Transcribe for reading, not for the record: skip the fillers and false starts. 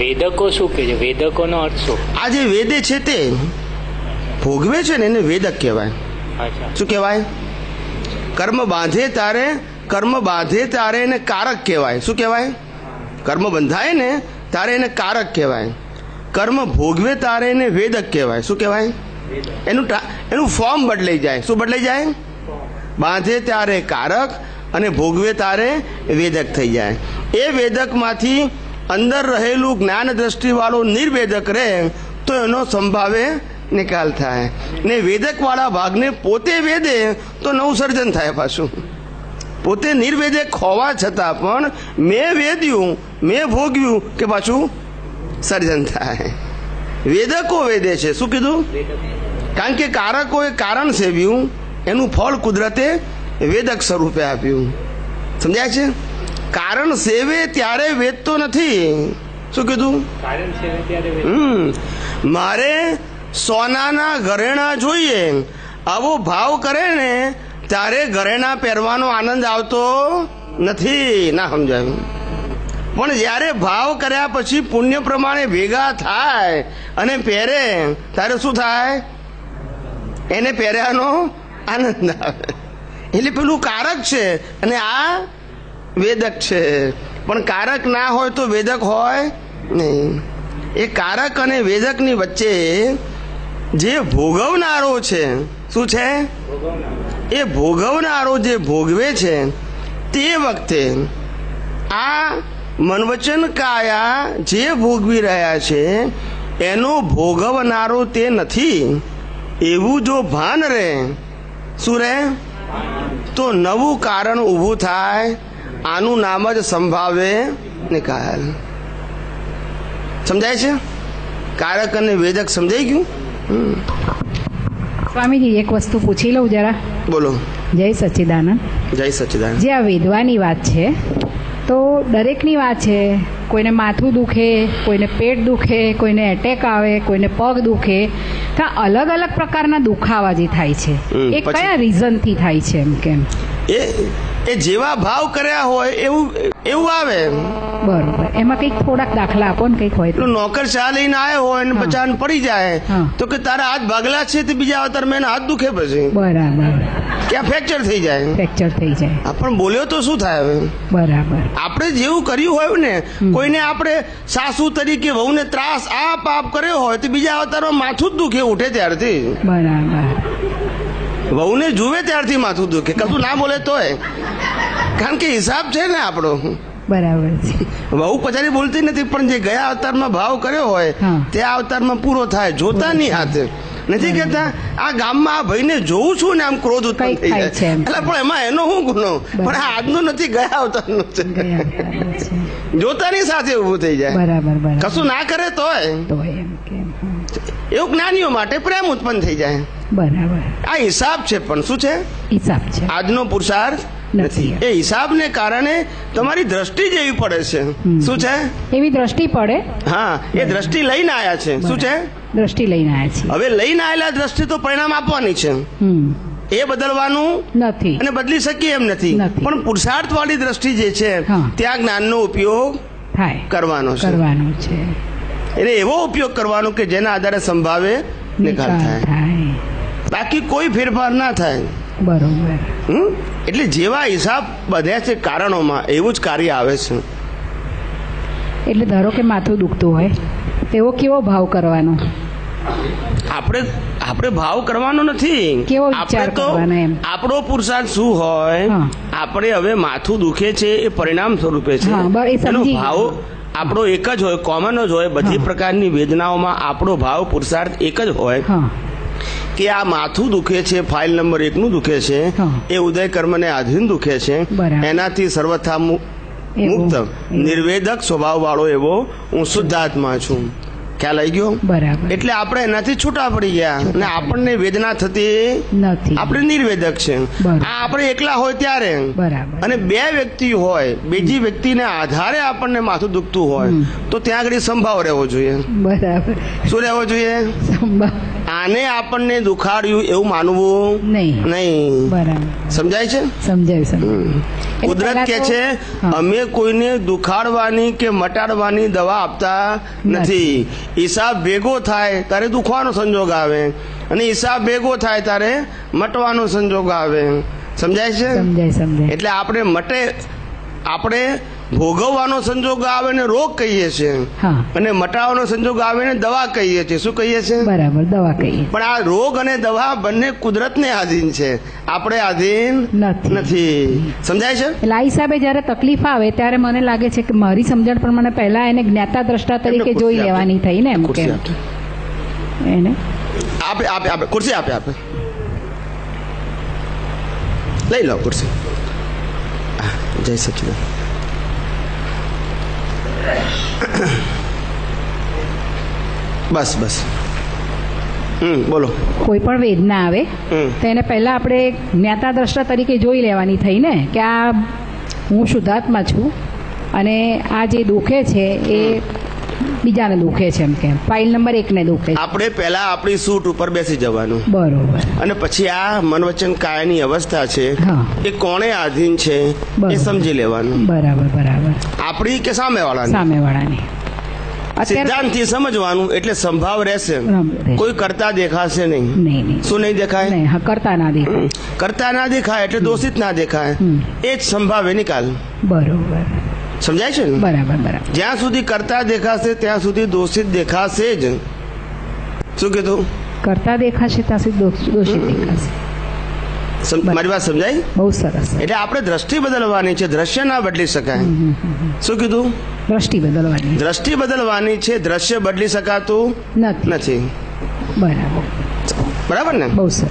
વેદકો શું કે છે? વેદકોનો અર્થ શું? આ જે વેદે છે તે ભોગવે છે ને એને વેદક કહેવાય. અચ્છા. શું કહેવાય? કર્મ બાંધે ત્યારે એને કારક કહેવાય. શું કહેવાય? કર્મ બંધાય ને ત્યારે એને કારક કહેવાય. કર્મ ભોગવે ત્યારે એને વેદક કહેવાય. શું કહેવાય? એનું ફોર્મ બદલાઈ જાય. શું બદલાઈ જાય? બાંધે ત્યારે કારક અને ભોગવે ત્યારે વેદક થઈ જાય. એ વેદકમાંથી અંદર રહેલું જ્ઞાન દ્રષ્ટિ વાળો નિર્વેદક રહે તો એનો સંભાવે નિકાલ થાય ને વેદક વાળા ભાગને પોતે વેદે તો નવું સર્જન થાય. પાછું પોતે નિર્વેદક હોવા છતાં પણ મેં વેદ્યું, મેં ભોગ્યું કે પાછું સર્જન થાય. વેદકો વેદે છે. શું કીધું? કારણ કે કારકોએ કારણ સેવ્યું, એનું ફળ કુદરતે વેદક સ્વરૂપે આપ્યું. સમજાય છે? કારણ સેવે ત્યારે વેદતો નથી. શું કીધું? કારણ સેવે ત્યારે મારે સોનાના ઘરેણા જોઈએ આવો ભાવ કરે ને ત્યારે ઘરેણા પહેરવાનો આનંદ આવતો નથી. ના સમજાયું? પણ જ્યારે ભાવ કર્યા પછી પુણ્ય પ્રમાણે ભેગા થાય અને પહેરે ત્યારે શું થાય? એને પહેર્યાનો આનંદ આવે. એટલે પેલું કારક છે અને આ વેદક છે. પણ કારક ના હોય તો વેદક હોય નહીં. એ કારક અને વેદકની વચ્ચે જે ભોગવનારો છે, શું છે? એ ભોગવનારો જે ભોગવે છે તે વખતે આ મનવચન કાયા જે ભોગવી રહ્યા છે એનો ભોગવનારો તે નથી એવું જો ભાન રહે, શું રહે? તો નવું કારણ ઊભું થાય. આનું નામ જ સંભાવે નિકાલ. સમજાય છે? કારક અને વેદક સમજાઈ ગયું? સ્વામીજી, એક વસ્તુ પૂછી લઉં જરા. બોલો. જય સચ્ચિદાનંદ. જય સચ્ચિદાનંદ. જે આ વેદવાની વાત છે તો દરેકની વાત છે. કોઈને માથું દુખે, કોઈને પેટ દુખે, કોઈને એટેક આવે, કોઈને પગ દુખે, તો અલગ અલગ પ્રકારના દુખાવા જે થાય છે એ કયા રીઝનથી થાય છે? એમ કેમ એ જેવા ભાવ કર્યા હોય એવું આવે. બરોબર. એમાં કંઈક થોડાક દાખલા આપો ને. કંઈક હોય તો. નોકર ચા લઈને આવ્યો હોય ને બચાન પડી જાય તો કે તારા હાથ ભાગલા છે તે બીજા અવતારમાં એના હાથ દુખે પછી. બરાબર. ક્યાં ફ્રેક્ચર થઈ જાય. ફ્રેક્ચર થઈ જાય. પણ બોલ્યો તો શું થાય હવે? બરાબર. આપણે જેવું કર્યું હોય ને, કોઈને આપણે સાસુ તરીકે વહુને ત્રાસ આ પાપ કર્યો હોય તો બીજા અવતારમાં માથું જ દુખે ઉઠે ત્યારથી. બરાબર. વહુને જુએ ત્યારથી માથું દુખે, કશું ના બોલે તોય. કારણ કે હિસાબ છે ને આપણો. બરાબર છે. વહુ પછાડી બોલતી નથી પણ જે ગયા અવતારમાં ભાવ કર્યો હોય તે અવતારમાં પૂરો થાય. જોતા નહીં હાથે નથી કહેતા આ ગામમાં આ ભાઈને જોઉં છું ને આમ ક્રોધ ઉત્પન્ન થઈ જાય એટલે પણ એમાં એનો શું ગુનો? પણ આ આજનો નથી, ગયા અવતારનો છે. જોતાની સાથે ઊભું થઈ જાય. બરાબર. કશું ના કરે તોય એવું જ્ઞાનીઓ માટે પ્રેમ ઉત્પન્ન થઈ જાય. બરાબર. આ હિસાબ છે. પણ શું છે? હિસાબ છે. આજનો પુરુષાર્થ નથી. એ હિસાબને કારણે તમારી દ્રષ્ટિ જેવી પડે છે. શું છે? એવી દ્રષ્ટિ પડે. હા, એ દ્રષ્ટિ લઈને આયા છે. શું છે? દ્રષ્ટિ લઈને આયા છે. હવે લઈને આયેલા દ્રષ્ટિ તો પરિણામ આપવાની છે. એ બદલવાનું નથી અને બદલી શકીએ એમ નથી. પણ પુરુષાર્થ વાળી દ્રષ્ટિ જે છે ત્યાં જ્ઞાનનો ઉપયોગ કરવાનો છે. એટલે એવો ઉપયોગ કરવાનો કે જેના આધારે સંભાવે નિકાલ થાય. બાકી કોઈ ફેરફાર ના થાય. બરોબર. એટલે જેવા હિસાબ બધ્યા છે કારણોમાં એવું જ કાર્ય આવે છે. એટલે ધારો કે માથું દુખતું હોય તેવો કેવો ભાવ કરવાનો? આપણે ભાવ કરવાનો નથી. કેવો વિચાર કરવાનો? એમ આપણો પુરુષાર્થ શું હોય? આપણે હવે માથું દુખે છે એ પરિણામ સ્વરૂપે છે. એનો ભાવ આપણો એક જ હોય, કોમન જ હોય. બધી પ્રકારની વેદનાઓમાં આપણો ભાવ પુરુષાર્થ એક જ હોય કે આ માથું દુખે છે, ફાઇલ નંબર 1 નું દુખે છે, એ ઉદય કર્મને આધીન દુખે છે. એનાથી સર્વથા મુક્ત નિર્વેદક સ્વભાવ વાળો એવો હું શુદ્ધાત્મા છું. ખ્યાલ આવી ગયો? બરાબર. એટલે આપણે એનાથી છૂટા પડી ગયા અને આપણને વેદના થતી નથી. આપણે નિર્વેદક છે. આ આપણે એકલા હોય ત્યારે અને બે વ્યક્તિ હોય, બીજી વ્યક્તિને આધારે આપણને માથું દુખતું હોય તો ત્યાં આગળ સંભાવ રહેવો જોઈએ. બરાબર. શું રહેવો જોઈએ? આને આપણને દુખાડ્યું એવું માનવું નહીં. નહીં. બરાબર, સમજાય છે? સમજાયું. એટલે કુદરત પહેલા કે તો- છે હા. અમે કોઈને દુખાડવાની કે મટાડવાની દવા આપતા નથી. હિસાબ ભેગો થાય ત્યારે દુખવાનો સંજોગ આવે અને હિસાબ ભેગો થાય ત્યારે મટવાનો સંજોગ આવે. સમજાય છે? સમજાય. એટલે આપણે ભોગવવાનો સંજોગ આવે ને રોગ કહીએ છીએ હા, અને મટાડવાનો સંજોગ આવે ને દવા કહીએ છીએ. શું કહીએ છીએ? બરાબર, દવા કહીએ. પણ આ રોગ અને દવા બંને કુદરતને આધીન છે, આપણે આધીન નથી. સમજાય છે? એટલે આ હિસાબે જ્યારે તકલીફ આવે ત્યારે મને લાગે છે કે મારી સમજણ પ્રમાણે પહેલા એને જ્ઞાતા દ્રષ્ટા તરીકે એમને જોઈ ખુરશી લેવાની થઈ ને, એમ કે ખુરશી આપે. એને આપે ખુરશી આપે લઈ લો ખુરશી. જય સચિદાન. બસ બોલો. કોઈ પણ વેદના આવે હમ. તો એને પહેલા આપણે જ્ઞાતા દ્રષ્ટા તરીકે જોઈ લેવાની થઈ ને કે આ હું શુદ્ધાત્મા છું અને આ જે દુખે છે એ બીજાને દુખે છે, એમ કે ફાઇલ નંબર 1 ને દુખે છે. આપણે પહેલા આપણી સૂટ ઉપર બેસી જવાનું બરોબર. અને પછી આ મન વચન કાયાની અવસ્થા છે હા. એ કોણે આધીન છે બરોબર. એ સમજી લેવાનું. બરાબર. આપણી કે સામેવાળાની. સામેવાળાની સિદ્ધાંતથી સમજવાનું એટલે સંભાવ રહેશે. કોઈ કરતા દેખાશે નહીં. નહીં. શું નહીં દેખાય? નહીં, હા, કરતા ના દેખાય. કરતા ના દેખાય એટલે દોષિત ના દેખાય. એ જ સંભાવે નિકાલ. બરોબર. સમજાય છે ને? બરાબર. જ્યાં સુધી કરતા દેખાશે ત્યાં સુધી દોષિત દેખાશે જ. શું કીધું? કરતા દેખાશે ત્યાં સુધી દોષિત દેખાશે. મારી વાત સમજાય? બહુ સરસ. એટલે આપણે દ્રષ્ટિ બદલવાની છે, દ્રશ્ય ના બદલી શકાય. શું કીધું? દ્રષ્ટિ બદલવાની દ્રષ્ટિ બદલવાની છે, દ્રશ્ય બદલી શકાતું નથી. નથી. બરાબર. બરાબર ને? બહુ સરસ.